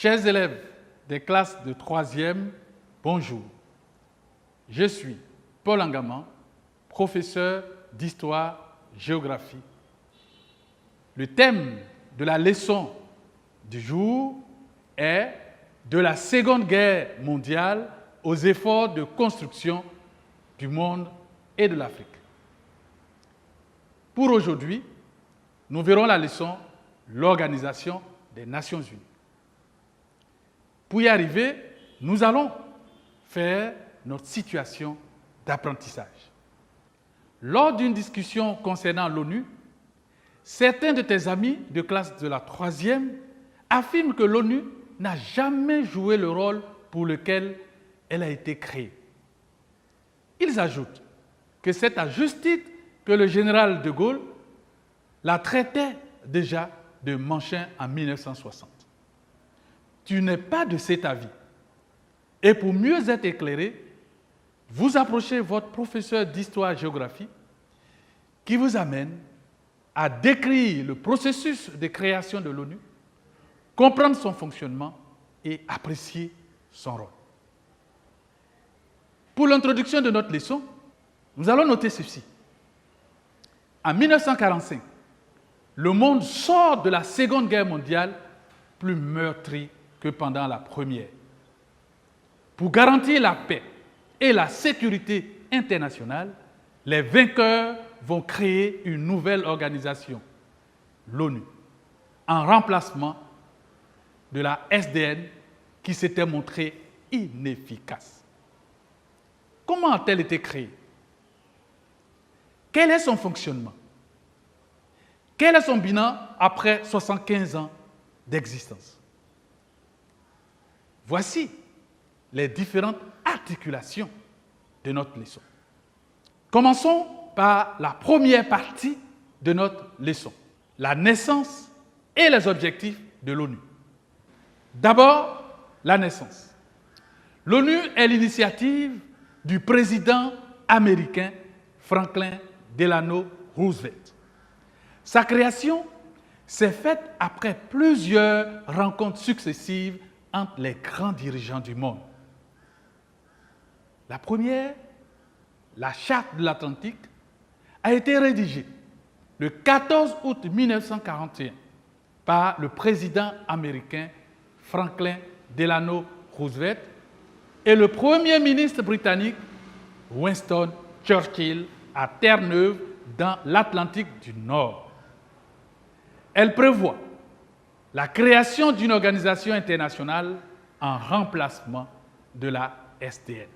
Chers élèves des classes de 3e, bonjour. Je suis Paul Angaman, professeur d'histoire-géographie. Le thème de la leçon du jour est « De la Seconde Guerre mondiale aux efforts de construction du monde et de l'Afrique ». Pour aujourd'hui, nous verrons la leçon « L'Organisation des Nations Unies ». Pour y arriver, nous allons faire notre situation d'apprentissage. Lors d'une discussion concernant l'ONU, certains de tes amis de classe de la 3e affirment que l'ONU n'a jamais joué le rôle pour lequel elle a été créée. Ils ajoutent que c'est à juste titre que le général de Gaulle la traitait déjà de manchin en 1960. Tu n'es pas de cet avis. Et pour mieux être éclairé, vous approchez votre professeur d'histoire-géographie qui vous amène à décrire le processus de création de l'ONU, comprendre son fonctionnement et apprécier son rôle. Pour l'introduction de notre leçon, nous allons noter ceci. En 1945, le monde sort de la Seconde Guerre mondiale plus meurtri que pendant la Première. Pour garantir la paix et la sécurité internationale, les vainqueurs vont créer une nouvelle organisation, l'ONU, en remplacement de la SDN qui s'était montrée inefficace. Comment a-t-elle été créée? Quel est son fonctionnement? Quel est son bilan après 75 ans d'existence? Voici les différentes articulations de notre leçon. Commençons par la première partie de notre leçon, la naissance et les objectifs de l'ONU. D'abord, la naissance. L'ONU est l'initiative du président américain Franklin Delano Roosevelt. Sa création s'est faite après plusieurs rencontres successives entre les grands dirigeants du monde. La première, la Charte de l'Atlantique, a été rédigée le 14 août 1941 par le président américain Franklin Delano Roosevelt et le premier ministre britannique Winston Churchill à Terre-Neuve dans l'Atlantique du Nord. Elle prévoit la création d'une organisation internationale en remplacement de la SDN.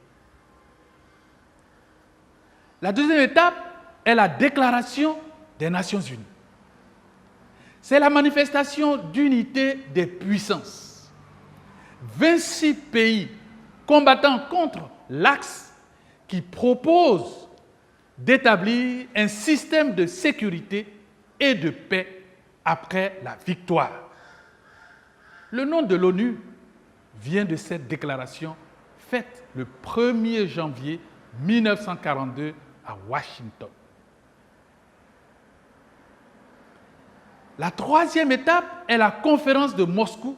La deuxième étape est la Déclaration des Nations Unies. C'est la manifestation d'unité des puissances. 26 pays combattant contre l'Axe qui propose d'établir un système de sécurité et de paix après la victoire. Le nom de l'ONU vient de cette déclaration faite le 1er janvier 1942 à Washington. La troisième étape est la conférence de Moscou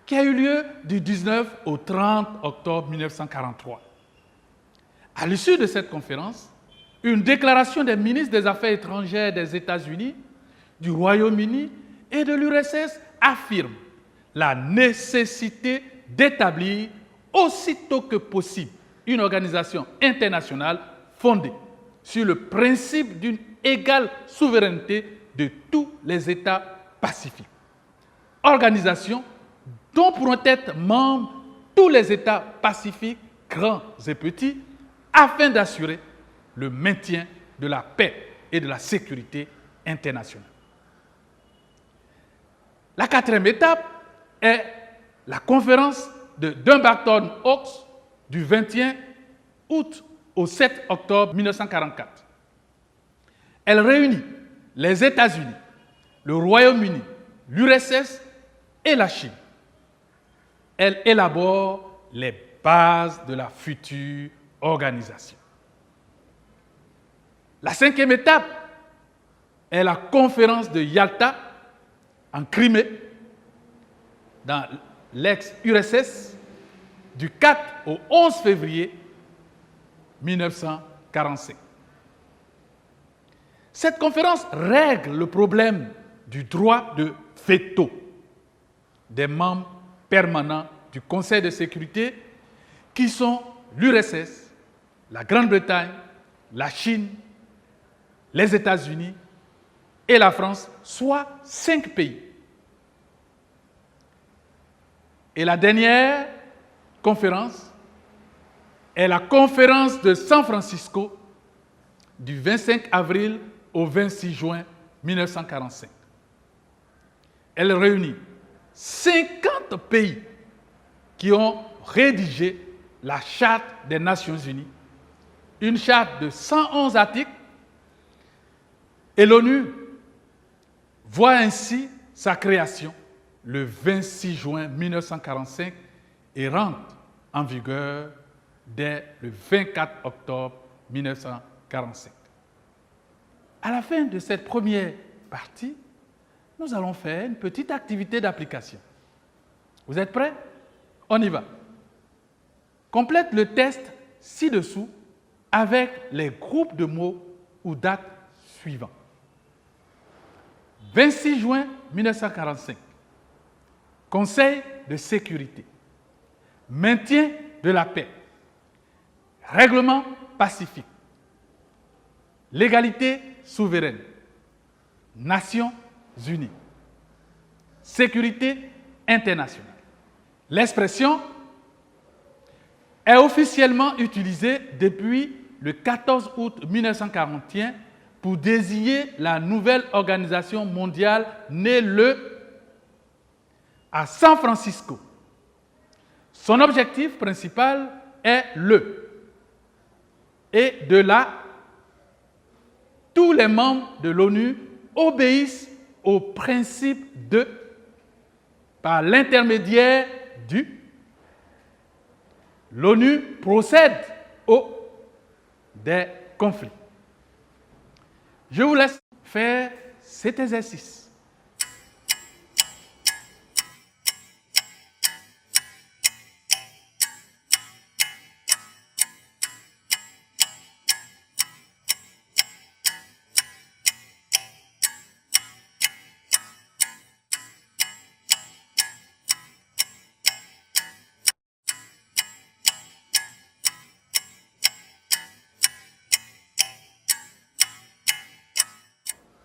qui a eu lieu du 19 au 30 octobre 1943. À l'issue de cette conférence, une déclaration des ministres des Affaires étrangères des États-Unis, du Royaume-Uni et de l'URSS affirme la nécessité d'établir aussitôt que possible une organisation internationale fondée sur le principe d'une égale souveraineté de tous les États pacifiques. Organisation dont pourront être membres tous les États pacifiques, grands et petits, afin d'assurer le maintien de la paix et de la sécurité internationale. La quatrième étape est la conférence de Dumbarton Oaks du 21 août au 7 octobre 1944. Elle réunit les États-Unis, le Royaume-Uni, l'URSS et la Chine. Elle élabore les bases de la future organisation. La cinquième étape est la conférence de Yalta en Crimée dans l'ex-URSS du 4 au 11 février 1945. Cette conférence règle le problème du droit de veto des membres permanents du Conseil de sécurité qui sont l'URSS, la Grande-Bretagne, la Chine, les États-Unis et la France, soit 5 pays. Et la dernière conférence est la conférence de San Francisco du 25 avril au 26 juin 1945. Elle réunit 50 pays qui ont rédigé la Charte des Nations Unies, une charte de 111 articles, et l'ONU voit ainsi sa création le 26 juin 1945 et rentre en vigueur dès le 24 octobre 1945. À la fin de cette première partie, nous allons faire une petite activité d'application. Vous êtes prêts? On y va. Complète le test ci-dessous avec les groupes de mots ou dates suivants. 26 juin 1945. Conseil de sécurité. Maintien de la paix. Règlement pacifique. L'égalité souveraine. Nations unies. Sécurité internationale. L'expression est officiellement utilisée depuis le 14 août 1941 pour désigner la nouvelle organisation mondiale née à San Francisco. Son objectif principal est et de là, tous les membres de l'ONU obéissent au principe de, par l'intermédiaire du, l'ONU procède des conflits. Je vous laisse faire cet exercice.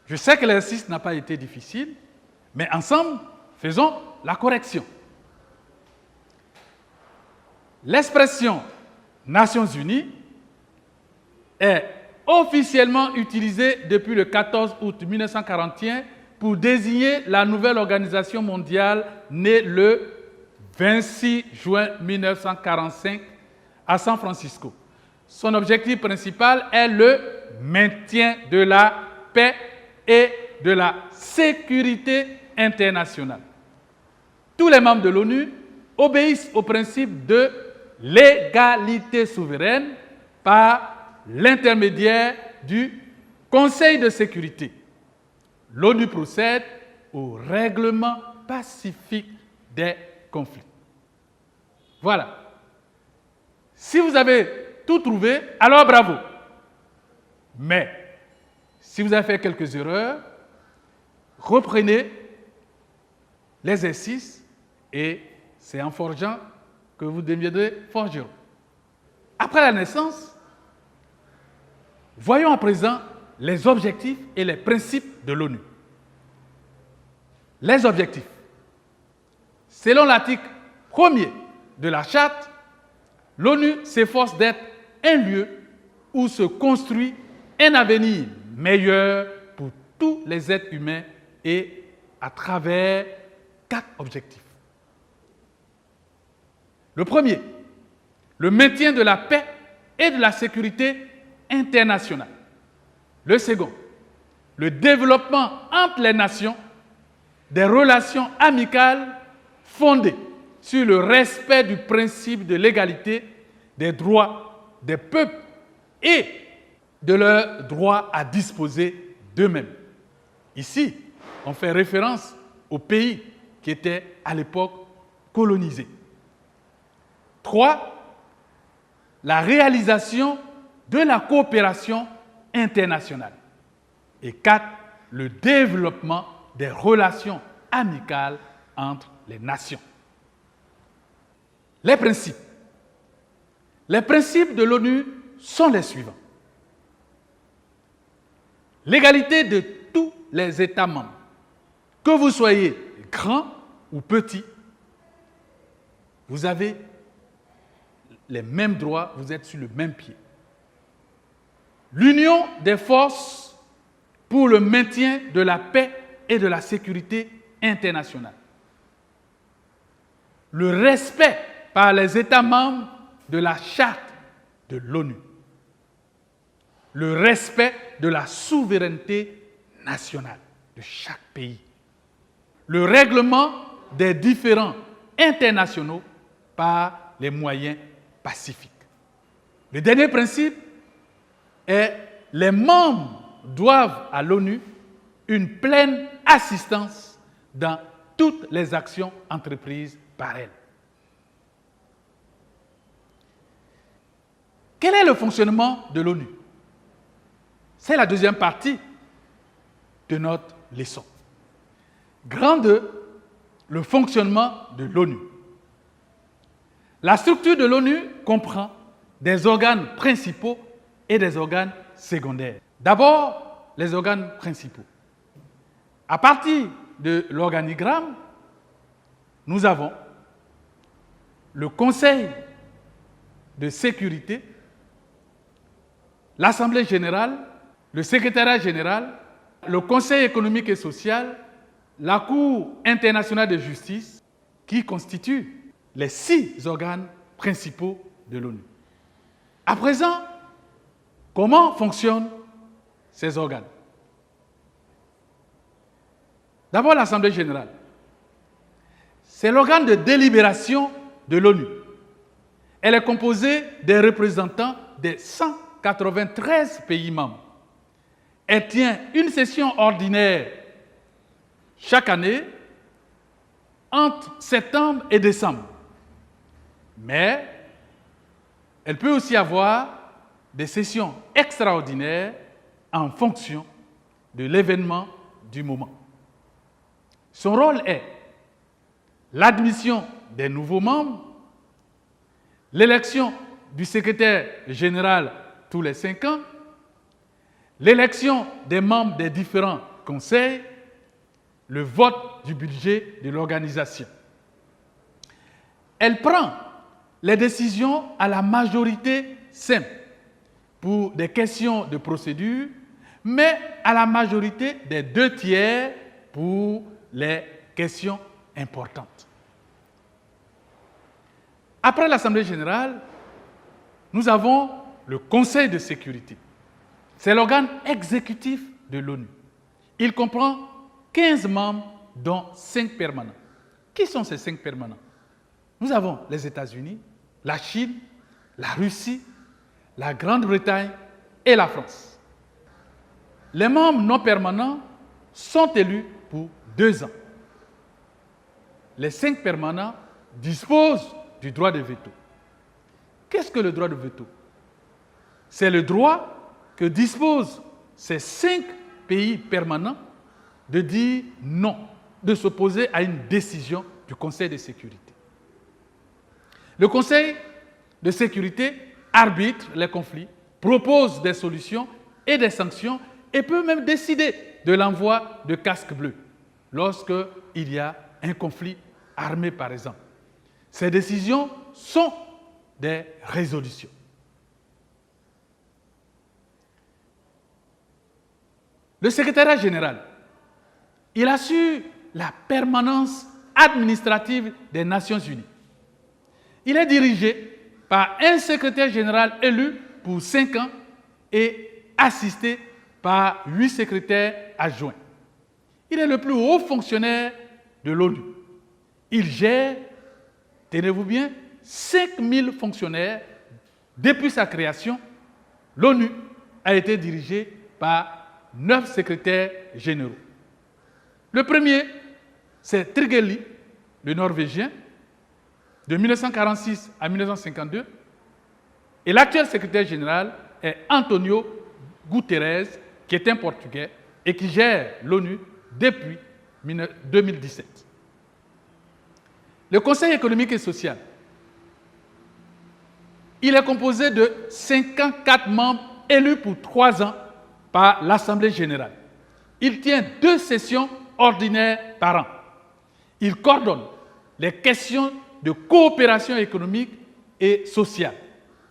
Je sais que l'exercice n'a pas été difficile, mais ensemble, faisons la correction. L'expression Nations Unies est officiellement utilisée depuis le 14 août 1941 pour désigner la nouvelle organisation mondiale née le 26 juin 1945 à San Francisco. Son objectif principal est le maintien de la paix et de la sécurité internationale. Tous les membres de l'ONU obéissent au principe de l'égalité souveraine par l'intermédiaire du Conseil de sécurité. L'ONU procède au règlement pacifique des conflits. Voilà. Si vous avez tout trouvé, alors bravo. Mais si vous avez fait quelques erreurs, reprenez l'exercice et c'est en forgeant que vous deviendrez forgeron. Après la naissance, voyons à présent les objectifs et les principes de l'ONU. Les objectifs. Selon l'article 1er de la Charte, l'ONU s'efforce d'être un lieu où se construit un avenir meilleur pour tous les êtres humains et à travers 4 objectifs. Le premier, le maintien de la paix et de la sécurité internationale. Le second, le développement entre les nations des relations amicales fondées sur le respect du principe de l'égalité des droits des peuples et de leur droit à disposer d'eux-mêmes. Ici, on fait référence aux pays qui étaient à l'époque colonisés. 3. La réalisation de la coopération internationale. Et 4. Le développement des relations amicales entre les nations. Les principes. Les principes de l'ONU sont les suivants. L'égalité de tous les États membres, que vous soyez grand ou petit, vous avez les mêmes droits, vous êtes sur le même pied. L'union des forces pour le maintien de la paix et de la sécurité internationale. Le respect par les États membres de la charte de l'ONU. Le respect de la souveraineté nationale de chaque pays. Le règlement des différends internationaux par les moyens pacifiques. Le dernier principe est les membres doivent à l'ONU une pleine assistance dans toutes les actions entreprises par elle. Quel est le fonctionnement de l'ONU? C'est la deuxième partie de notre leçon. Grand 2, le fonctionnement de l'ONU. La structure de l'ONU comprend des organes principaux et des organes secondaires. D'abord, les organes principaux. À partir de l'organigramme, nous avons le Conseil de sécurité, l'Assemblée générale, le Secrétariat général, le Conseil économique et social, la Cour internationale de justice, qui constituent les 6 organes principaux de l'ONU. À présent, comment fonctionnent ces organes? D'abord, l'Assemblée générale. C'est l'organe de délibération de l'ONU. Elle est composée des représentants des 193 pays membres. Elle tient une session ordinaire chaque année entre septembre et décembre. Mais elle peut aussi avoir des sessions extraordinaires en fonction de l'événement du moment. Son rôle est l'admission des nouveaux membres, l'élection du secrétaire général tous les 5 ans, l'élection des membres des différents conseils, le vote du budget de l'organisation. Elle prend les décisions à la majorité simple pour des questions de procédure, mais à la majorité des 2/3 pour les questions importantes. Après l'Assemblée générale, nous avons le Conseil de sécurité. C'est l'organe exécutif de l'ONU. Il comprend 15 membres, dont 5 permanents. Qui sont ces 5 permanents? Nous avons les États-Unis, la Chine, la Russie, la Grande-Bretagne et la France. Les membres non permanents sont élus pour 2 ans. Les 5 permanents disposent du droit de veto. Qu'est-ce que le droit de veto? C'est le droit que disposent ces 5 pays permanents de dire non, de s'opposer à une décision du Conseil de sécurité. Le Conseil de sécurité arbitre les conflits, propose des solutions et des sanctions et peut même décider de l'envoi de casques bleus lorsqu'il y a un conflit armé, par exemple. Ces décisions sont des résolutions. Le secrétariat général, il assure la permanence administrative des Nations unies. Il est dirigé par un secrétaire général élu pour 5 ans et assisté par 8 secrétaires adjoints. Il est le plus haut fonctionnaire de l'ONU. Il gère, tenez-vous bien, 5000 fonctionnaires. Depuis sa création, l'ONU a été dirigée par 9 secrétaires généraux. Le premier, c'est Trygve Lie, le Norvégien. de 1946 à 1952, et l'actuel secrétaire général est Antonio Guterres, qui est un Portugais et qui gère l'ONU depuis 2017. Le Conseil économique et social, il est composé de 54 membres élus pour 3 ans par l'Assemblée générale. Il tient 2 sessions ordinaires par an. Il coordonne les questions de coopération économique et sociale.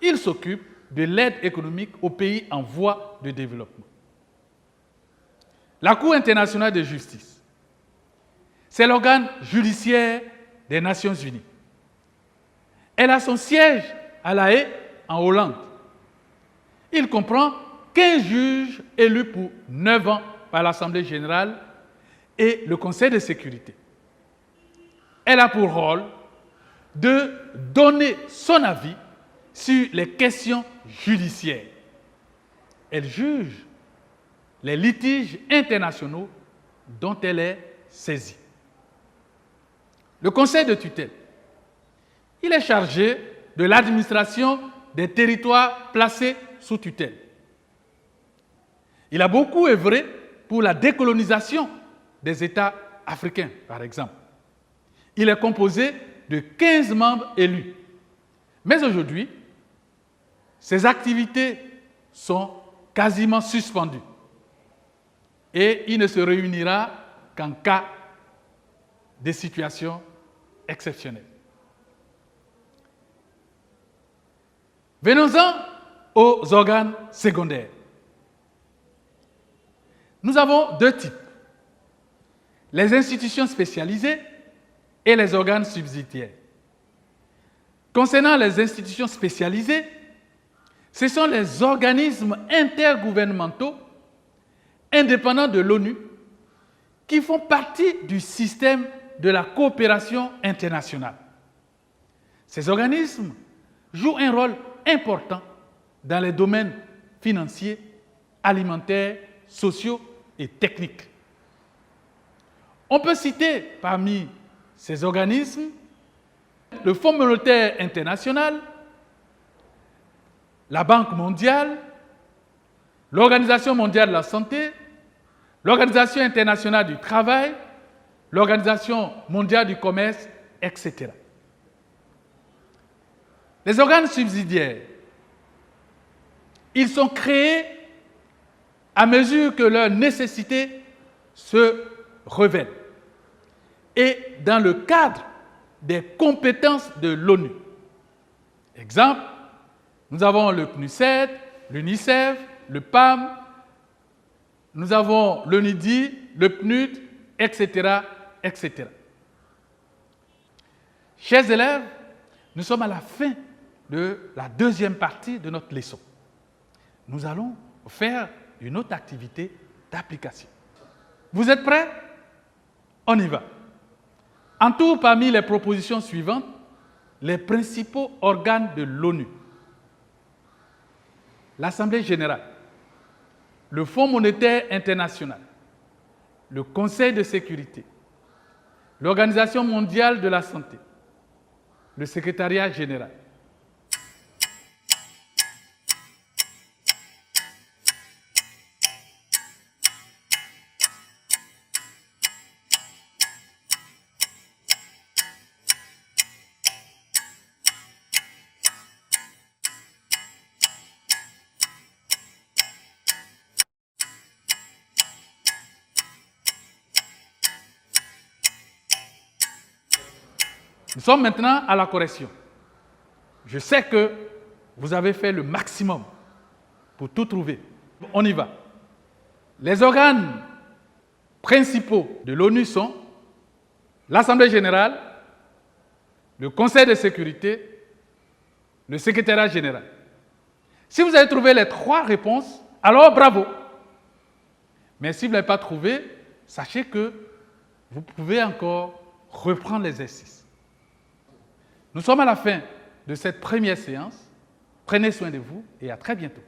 Il s'occupe de l'aide économique aux pays en voie de développement. La Cour internationale de justice, c'est l'organe judiciaire des Nations unies. Elle a son siège à La Haye, en Hollande. Il comprend 15 juges élus pour 9 ans par l'Assemblée générale et le Conseil de sécurité. Elle a pour rôle de donner son avis sur les questions judiciaires. Elle juge les litiges internationaux dont elle est saisie. Le Conseil de tutelle, il est chargé de l'administration des territoires placés sous tutelle. Il a beaucoup œuvré pour la décolonisation des États africains, par exemple. Il est composé de 15 membres élus. Mais aujourd'hui, ses activités sont quasiment suspendues. Et il ne se réunira qu'en cas de situation exceptionnelle. Venons-en aux organes secondaires. Nous avons 2 types. Les institutions spécialisées et les organes subsidiaires. Concernant les institutions spécialisées, ce sont les organismes intergouvernementaux indépendants de l'ONU qui font partie du système de la coopération internationale. Ces organismes jouent un rôle important dans les domaines financiers, alimentaires, sociaux et techniques. On peut citer parmi ces organismes le Fonds monétaire international, la Banque mondiale, l'Organisation mondiale de la santé, l'Organisation internationale du travail, l'Organisation mondiale du commerce, etc. Les organes subsidiaires, ils sont créés à mesure que leurs nécessités se révèlent et dans le cadre des compétences de l'ONU. Exemple, nous avons le PNUSED, l'UNICEF, le PAM, nous avons le NIDI, le PNUD, etc., etc. Chers élèves, nous sommes à la fin de la 2e partie de notre leçon. Nous allons faire une autre activité d'application. Vous êtes prêts? On y va. Entoure parmi les propositions suivantes les principaux organes de l'ONU. L'Assemblée générale, le Fonds monétaire international, le Conseil de sécurité, l'Organisation mondiale de la santé, le Secrétariat général. Nous sommes maintenant à la correction. Je sais que vous avez fait le maximum pour tout trouver. On y va. Les organes principaux de l'ONU sont l'Assemblée générale, le Conseil de sécurité, le Secrétariat général. Si vous avez trouvé les 3 réponses, alors bravo. Mais si vous ne l'avez pas trouvé, sachez que vous pouvez encore reprendre l'exercice. Nous sommes à la fin de cette première séance. Prenez soin de vous et à très bientôt.